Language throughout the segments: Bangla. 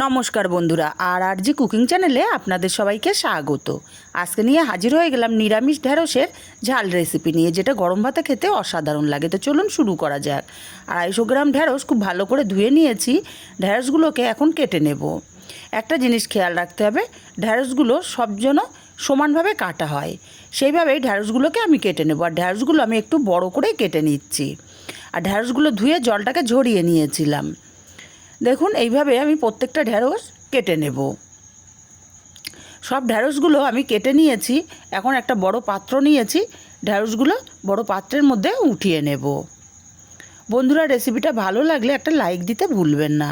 নমস্কার বন্ধুরা, আর জি কুকিং চ্যানেলে আপনাদের সবাইকে স্বাগত। আজকে নিয়ে হাজির হয়ে গেলাম নিরামিষ ঢ্যাঁড়সের ঝাল রেসিপি নিয়ে, যেটা গরম ভাতে খেতে অসাধারণ লাগে। তো চলুন শুরু করা যাক। 250 গ্রাম ঢ্যাঁড়স খুব ভালো করে ধুয়ে নিয়েছি। ঢ্যাঁড়সগুলোকে এখন কেটে নেব। একটা জিনিস খেয়াল রাখতে হবে, ঢ্যাঁড়সগুলো সব যেন সমানভাবে কাটা হয়, সেইভাবেই ঢ্যাঁড়সগুলোকে আমি কেটে নেব। আর ঢ্যাঁড়সগুলো আমি একটু বড় করে কেটে নিচ্ছি। আর ঢ্যাঁড়সগুলো ধুয়ে জলটাকে ঝরিয়ে নিয়েছিলাম। দেখুন, এইভাবে আমি প্রত্যেকটা ঢ্যাঁড়স কেটে নেব। সব ঢ্যাঁড়সগুলো আমি কেটে নিয়েছি। এখন একটা বড় পাত্র নিয়েছি, ঢ্যাঁড়সগুলো বড় পাত্রের মধ্যে উঠিয়ে নেব। বন্ধুরা, রেসিপিটা ভালো লাগলে একটা লাইক দিতে ভুলবেন না।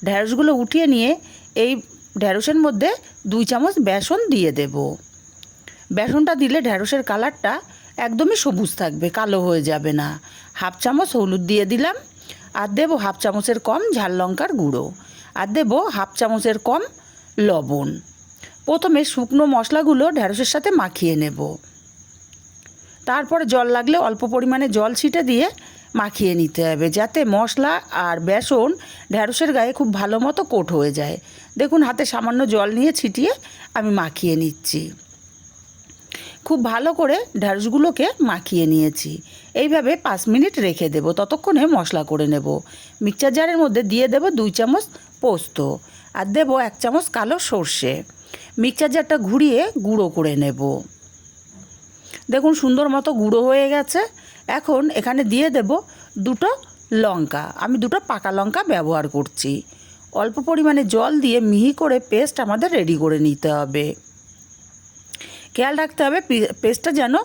ঢ্যাঁড়সগুলো উঠিয়ে নিয়ে এই ঢ্যাঁড়সের মধ্যে 2 চামচ বেসন দিয়ে দেব। বেসনটা দিলে ঢ্যাঁড়সের কালারটা একদমই সবুজ থাকবে, কালো হয়ে যাবে না। 1/2 চামচ হলুদ দিয়ে দিলাম। আর দেবো 1/2 চামচের কম ঝাল লঙ্কার গুঁড়ো। আর দেবো 1/2 চামচের কম লবণ। প্রথমে শুকনো মশলাগুলো ঢ্যাঁড়সের সাথে মাখিয়ে নেব। তারপরে জল লাগলে অল্প পরিমাণে জল ছিটে দিয়ে মাখিয়ে নিতে হবে, যাতে মশলা আর বেসন ঢ্যাঁড়সের গায়ে খুব ভালো মতো কোট হয়ে যায়। দেখুন, হাতে সামান্য জল নিয়ে ছিটিয়ে আমি মাখিয়ে নিচ্ছি। খুব ভালো করে ঢ্যাঁড়সগুলোকে মাখিয়ে নিয়েছি। এইভাবে 5 মিনিট রেখে দেব, ততক্ষণে মশলা করে নেব। মিক্সচার জারের মধ্যে দিয়ে দেব 2 চামচ পোস্ত। আর দেব 1 চামচ কালো সর্ষে। মিক্সচার জারটা ঘুরিয়ে গুঁড়ো করে নেব। দেখুন, সুন্দর মতো গুঁড়ো হয়ে গেছে। এখন এখানে দিয়ে দেব 2টো লঙ্কা। আমি 2টো পাকা লঙ্কা ব্যবহার করছি। অল্প পরিমাণে জল দিয়ে মিহি করে পেস্ট আমাদের রেডি করে নিতে হবে। খেয়াল রাখতে হবে পেস্টটা যেন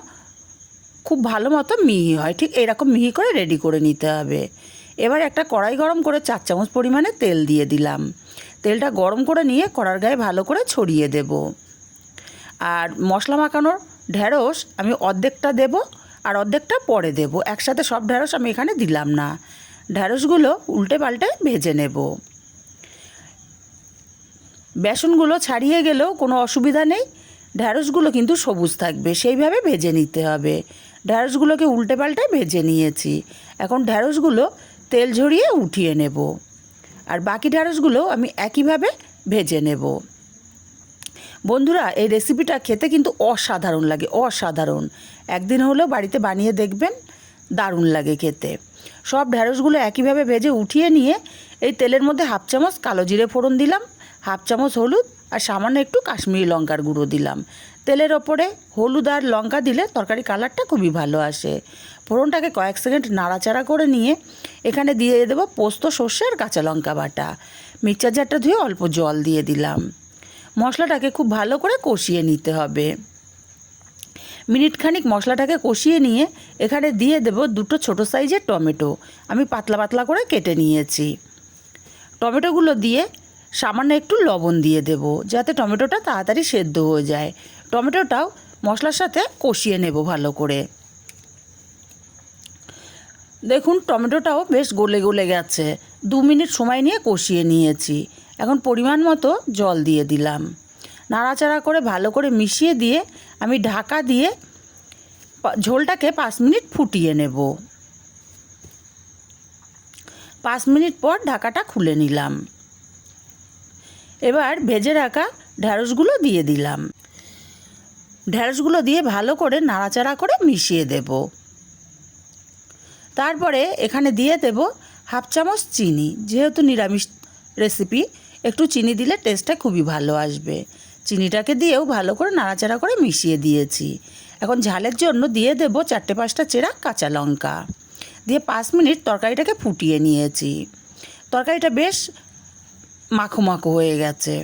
খুব ভালো মতো মিহি হয়, ঠিক এরকম মিহি করে রেডি করে নিতে হবে। এবার একটা কড়াই গরম করে 4 চামচ পরিমাণে তেল দিয়ে দিলাম। তেলটা গরম করে নিয়ে কড়ার গায়ে ভালো করে ছড়িয়ে দেব। আর মশলা মাখানোর ঢ্যাঁড়স আমি অর্ধেকটা দেব আর অর্ধেকটা পরে দেব। একসাথে সব ঢ্যাঁড়স আমি এখানে দিলাম না। ঢ্যাঁড়সগুলো উল্টে পাল্টে ভেজে নেব। বেসনগুলো ছাড়িয়ে গেলেও কোনো অসুবিধা নেই, ঢ্যাঁড়সগুলো কিন্তু সবুজ থাকবে, সেইভাবে ভেজে নিতে হবে। ঢ্যাঁড়সগুলোকে উল্টে পাল্টে ভেজে নিয়েছি। এখন ঢ্যাঁড়সগুলো তেল ঝরিয়ে উঠিয়ে নেব। আর বাকি ঢ্যাঁড়সগুলো আমি একইভাবে ভেজে নেব। বন্ধুরা, এই রেসিপিটা খেতে কিন্তু অসাধারণ লাগে, অসাধারণ। একদিন হলেও বাড়িতে বানিয়ে দেখবেন, দারুণ লাগে খেতে। সব ঢ্যাঁড়সগুলো একইভাবে ভেজে উঠিয়ে নিয়ে এই তেলের মধ্যে 1/2 চামচ কালো জিরে ফোড়ন দিলাম, 1/2 চামচ হলুদ আর সামান্য একটু কাশ্মীরি লঙ্কার গুঁড়ো দিলাম। তেলের ওপরে হলুদ আর লঙ্কা দিলে তরকারি কালারটা খুবই ভালো আসে। ফোড়নটাকে কয়েক সেকেন্ড নাড়াচাড়া করে নিয়ে এখানে দিয়ে দেবো পোস্ত, সর্ষে আর কাঁচা লঙ্কা বাটা। মিক্সচার জারটা ধুয়ে অল্প জল দিয়ে দিলাম। মশলাটাকে খুব ভালো করে কষিয়ে নিতে হবে। মিনিটখানিক মশলাটাকে কষিয়ে নিয়ে এখানে দিয়ে দেব 2টো ছোটো সাইজের টমেটো। আমি পাতলা পাতলা করে কেটে নিয়েছি। টমেটোগুলো দিয়ে সামান্য একটু লবণ দিয়ে দেব, যাতে টমেটোটা তাড়াতাড়ি সেদ্ধ হয়ে যায়। টমেটোটাও মশলার সাথে কষিয়ে নেব ভালো করে। দেখুন, টমেটোটাও বেশ গলে গলে গেছে। 2 মিনিট সময় নিয়ে কষিয়ে নিয়েছি। এখন পরিমাণ মতো জল দিয়ে দিলাম। নাড়াচাড়া করে ভালো করে মিশিয়ে দিয়ে আমি ঢাকা দিয়ে ঝোলটাকে 5 মিনিট ফুটিয়ে নেব। 5 মিনিট পর ঢাকাটা খুলে নিলাম। এবার ভেজে রাখা ঢ্যাঁড়সগুলো দিয়ে দিলাম। ঢ্যাঁড়সগুলো দিয়ে ভালো করে নাড়াচাড়া করে মিশিয়ে দেব। তারপরে এখানে দিয়ে দেব 1/2 চামচ চিনি। যেহেতু নিরামিষ রেসিপি, একটু চিনি দিলে টেস্টটা খুবই ভালো আসবে। চিনিটাকে দিয়েও ভালো করে নাড়াচাড়া করে মিশিয়ে দিয়েছি। এখন ঝালের জন্য দিয়ে দেব 4-5টা চেরা কাঁচা লঙ্কা দিয়ে 5 মিনিট তরকারিটাকে ফুটিয়ে নিয়েছি। তরকারিটা বেশ মাখো মাখো হয়ে গেছে।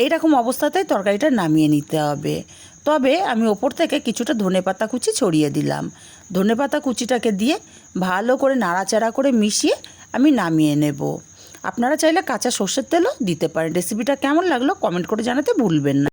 এই রকম অবস্থাতেই তরকারিটা নামিয়ে নিতে হবে। তবে আমি ওপর থেকে কিছুটা ধনেপাতা কুচি ছড়িয়ে দিলাম। ধনেপাতা কুচিটাকে দিয়ে ভালো করে নাড়াচাড়া করে মিশিয়ে আমি নামিয়ে নেব। আপনারা চাইলে কাঁচা সর্ষের তেলও দিতে পারেন। রেসিপিটা কেমন লাগলো কমেন্ট করে জানাতে ভুলবেন না।